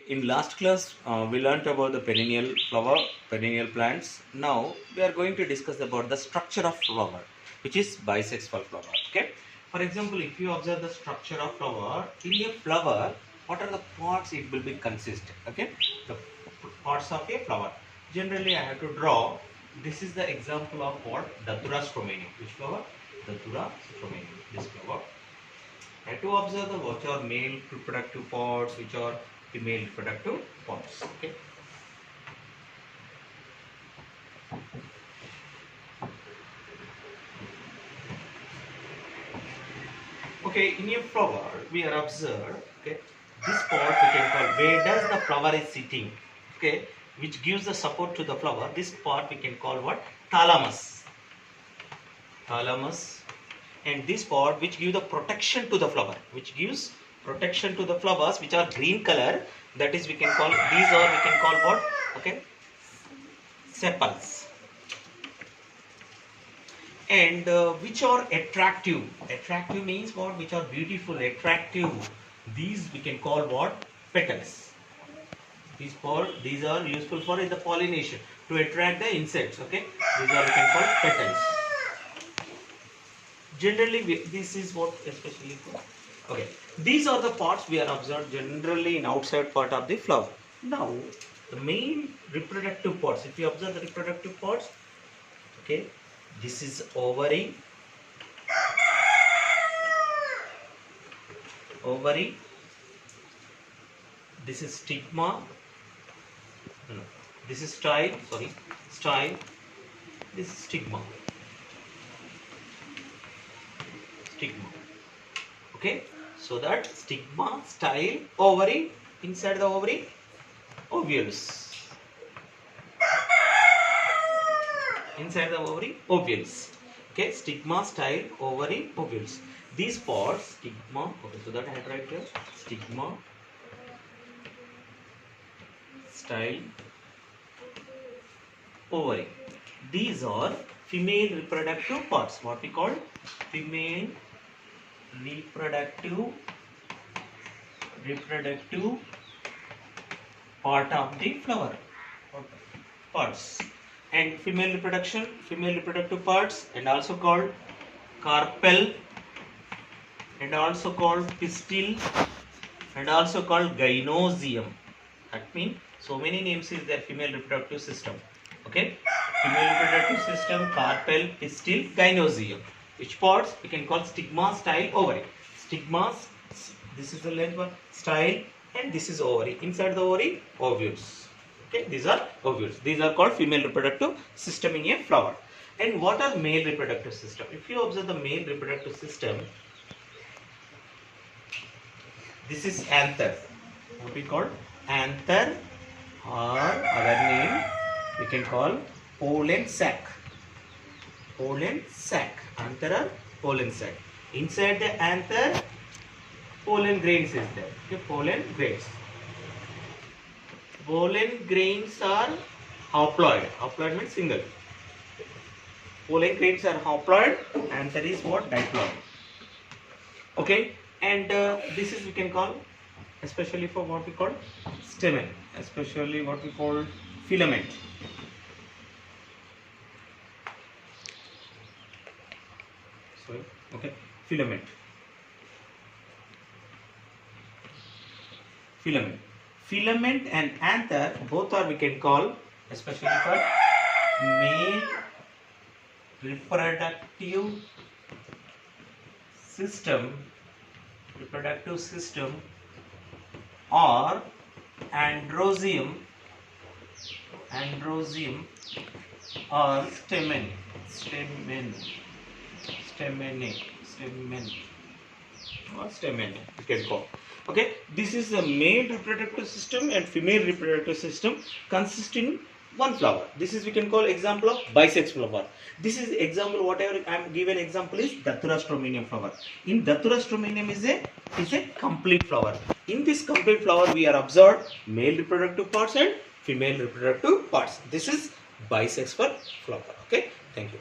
In last class, we learnt about the perennial flower, perennial plants. Now we are going to discuss about the structure of flower, which is bisexual flower. Okay. For example, if you observe the structure of flower, in a flower, what are the parts it will be consist? Okay, the parts of a flower. Generally, I have to draw. This is the example of what? Datura stromanum. Which flower? Datura stromanum. This flower. I have to observe the which are male reproductive parts, which are female reproductive parts. Okay. Okay, in a flower we are observed. Okay, this part we can call where does the flower is sitting. Okay, which gives the support to the flower. This part we can call what? Thalamus. Thalamus. And this part which gives the protection to the flower, which gives protection to the flowers which are green color, that is we can call, these are we can call what? Okay, sepals. And which are attractive. Attractive means what? Which are beautiful, attractive. These we can call what? Petals. These are useful for the pollination, to attract the insects. Okay, these are we can call petals. Generally, this is what especially for. Okay, these are the parts we are observed generally in outside part of the flower. Now, the main reproductive parts. If you observe the reproductive parts, okay, this is ovary. Ovary. This is stigma. No, this is style. Sorry, style. This is stigma. Stigma. Okay, so that stigma, style, ovary, inside the ovary, ovules. Inside the ovary, ovules. Okay, stigma, style, ovary, ovules. These parts, stigma, okay, so that I have right here, stigma, style, ovary. These are female reproductive parts, what we call female reproductive part of the flower parts. And female reproductive parts, and also called carpel, and also called pistil, and also called gynosium. That means so many names is there, female reproductive system. Okay, female reproductive system, carpel, pistil, gynosium. Which parts we can call stigma, style, ovary. Stigma, this is the length one, style, and this is ovary. Inside the ovary, ovules. Okay, these are ovules. These are called female reproductive system in a flower. And what are male reproductive system? If you observe the male reproductive system, this is anther. What we call anther, or other name we can call pollen sac. Pollen sac. Anther or pollen sac. Inside the anther, pollen grains is there. Okay, pollen grains. Pollen grains are haploid. Haploid means single. Pollen grains are haploid. Anther is what? Diploid. Okay, and this is we can call, especially for what we call stamen, especially what we call filament. Sorry, okay, filament. Filament and anther both are we can call, especially for male reproductive system, or androecium, or stamen, or stamen you can call. Okay, this is the male reproductive system and female reproductive system consist in one flower. This is we can call example of bisex flower. This is example, whatever I am given example is Datura stromanum flower. In Datura stromanum is a complete flower. In this complete flower we are observed male reproductive parts and female reproductive parts. This is bisexual flower. Okay, thank you.